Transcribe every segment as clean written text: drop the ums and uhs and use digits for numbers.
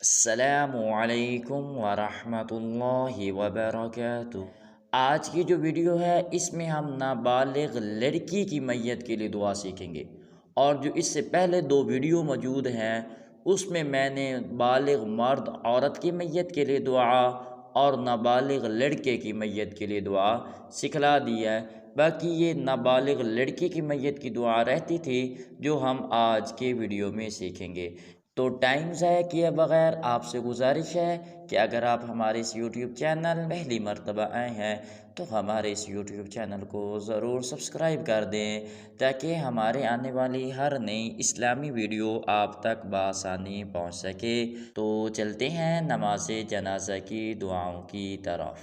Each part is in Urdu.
السلام علیکم ورحمۃ اللہ وبرکاتہ۔ آج کی جو ویڈیو ہے اس میں ہم نابالغ لڑکی کی میت کے لیے دعا سیکھیں گے، اور جو اس سے پہلے دو ویڈیو موجود ہیں اس میں نے بالغ مرد عورت کی میت کے لیے دعا اور نابالغ لڑکے کی میت کے لیے دعا سکھلا دی ہے۔ باقی یہ نابالغ لڑکی کی میت کی دعا رہتی تھی جو ہم آج کے ویڈیو میں سیکھیں گے۔ تو ٹائم ضائع کیے بغیر آپ سے گزارش ہے کہ اگر آپ ہمارے اس یوٹیوب چینل پہلی مرتبہ آئے ہیں تو ہمارے اس یوٹیوب چینل کو ضرور سبسکرائب کر دیں تاکہ ہمارے آنے والی ہر نئی اسلامی ویڈیو آپ تک بآسانی پہنچ سکے۔ تو چلتے ہیں نماز جنازہ کی دعاؤں کی طرف۔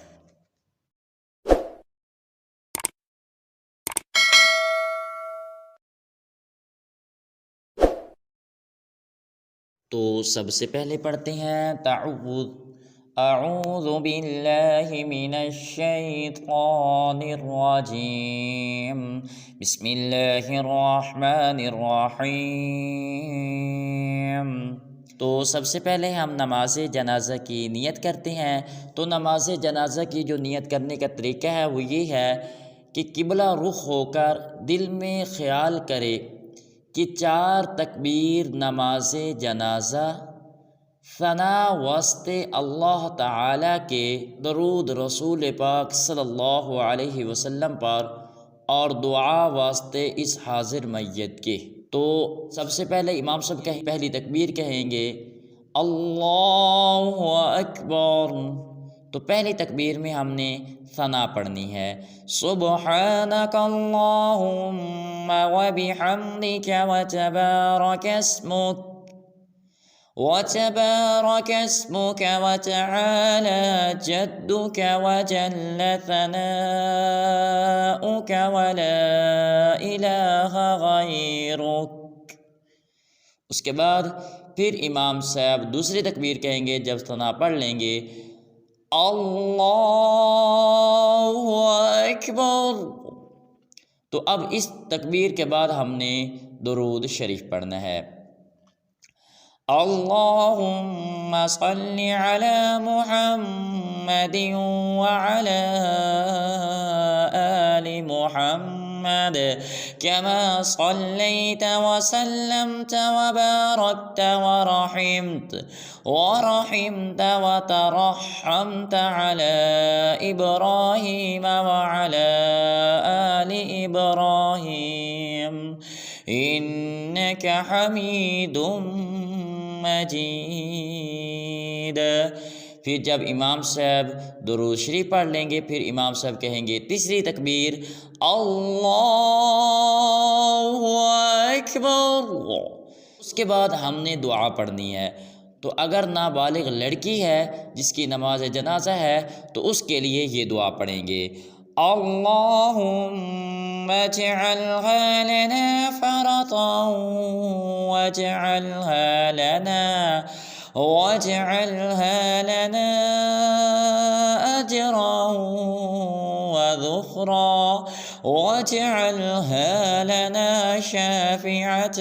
تو سب سے پہلے پڑھتے ہیں اعوذ باللہ من الشیطان الرجیم، بسم اللہ الرحمن الرحیم۔ تو سب سے پہلے ہم نماز جنازہ کی نیت کرتے ہیں۔ تو نماز جنازہ کی جو نیت کرنے کا طریقہ ہے وہ یہ ہے کہ قبلہ رخ ہو کر دل میں خیال کرے کہ 4 تکبیر نماز جنازہ، ثنا وسط اللہ تعالیٰ کے، درود رسول پاک صلی اللہ علیہ وسلم پر، اور دعا واسطے اس حاضر میت کے۔ تو سب سے پہلے امام صاحب پہلی تکبیر کہیں گے اللہ اکبر۔ تو پہلی تکبیر میں ہم نے ثنا پڑھنی ہے، سبحانک اللہم وبحمدک وتبارک اسمک وتعالی جدک وجل ثناؤک ولا الہ غیرک۔ اس کے بعد پھر امام صاحب دوسری تکبیر کہیں گے جب ثنا پڑھ لیں گے، اللہ اکبر۔ تو اب اس تکبیر کے بعد ہم نے درود شریف پڑھنا ہے، اللہم صلی علی محمد وعلی آل محمد کما صلیت وسلمت وبارکت ورحمت وترحمت علی ابراہیم وعلی آل ابراہیم انک حمید مجید۔ پھر جب امام صاحب درود شریف پڑھ لیں گے پھر امام صاحب کہیں گے تیسری تکبیر، اللہ اکبر۔ اس کے بعد ہم نے دعا پڑھنی ہے۔ تو اگر نابالغ لڑکی ہے جس کی نماز جنازہ ہے تو اس کے لیے یہ دعا پڑھیں گے، اللہم اجعلها لنا فرطا واجعلها لنا اجرا وذخرا واجعلها لنا شافعة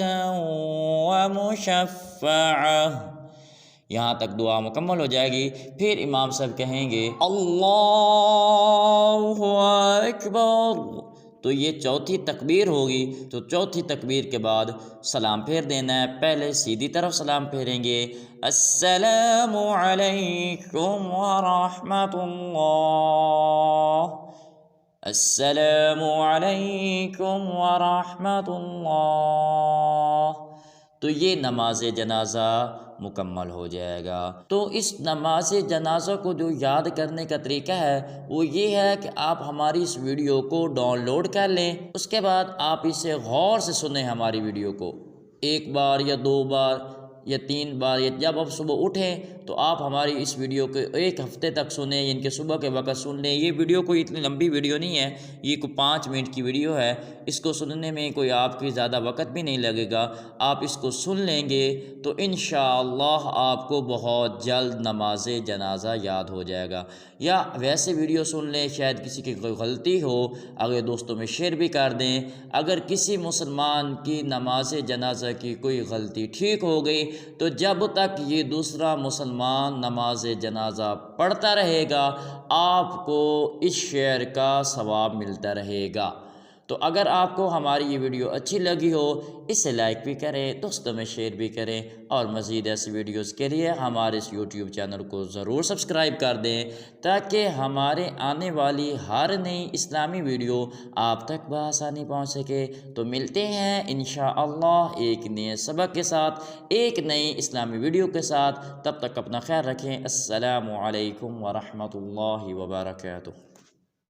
ومشفعة۔ یہاں تک دعا مکمل ہو جائے گی، پھر امام صاحب کہیں گے اللہ اکبر۔ تو یہ چوتھی تکبیر ہوگی۔ تو چوتھی تکبیر کے بعد سلام پھیر دینا ہے۔ پہلے سیدھی طرف سلام پھیریں گے، السلام علیکم ورحمۃ اللہ، السلام علیکم ورحمۃ اللہ۔ تو یہ نماز جنازہ مکمل ہو جائے گا۔ تو اس نماز جنازہ کو جو یاد کرنے کا طریقہ ہے وہ یہ ہے کہ آپ ہماری اس ویڈیو کو ڈاؤن لوڈ کر لیں، اس کے بعد آپ اسے غور سے سنیں ہماری ویڈیو کو 1 بار یا 2 بار یا 3 بار، یا جب آپ صبح اٹھیں تو آپ ہماری اس ویڈیو کو 1 ہفتے تک سنیں، یعنی کہ صبح کے وقت سن لیں۔ یہ ویڈیو کوئی اتنی لمبی ویڈیو نہیں ہے، یہ کوئی 5 منٹ کی ویڈیو ہے، اس کو سننے میں کوئی آپ کی زیادہ وقت بھی نہیں لگے گا۔ آپ اس کو سن لیں گے تو انشاءاللہ آپ کو بہت جلد نماز جنازہ یاد ہو جائے گا۔ یا ویسے ویڈیو سن لیں، شاید کسی کی کوئی غلطی ہو، اگر دوستوں میں شیئر بھی کر دیں۔ اگر کسی مسلمان کی نماز جنازہ کی کوئی غلطی ٹھیک ہو گئی تو جب تک یہ دوسرا مسلمان نماز جنازہ پڑھتا رہے گا آپ کو اس شعر کا ثواب ملتا رہے گا۔ تو اگر آپ کو ہماری یہ ویڈیو اچھی لگی ہو اسے لائک بھی کریں، دوستوں میں شیئر بھی کریں، اور مزید ایسی ویڈیوز کے لیے ہمارے اس یوٹیوب چینل کو ضرور سبسکرائب کر دیں تاکہ ہمارے آنے والی ہر نئی اسلامی ویڈیو آپ تک بآسانی پہنچ سکے۔ تو ملتے ہیں انشاءاللہ ایک نئے سبق کے ساتھ، ایک نئی اسلامی ویڈیو کے ساتھ۔ تب تک اپنا خیال رکھیں۔ السلام علیکم ورحمۃ اللہ وبرکاتہ۔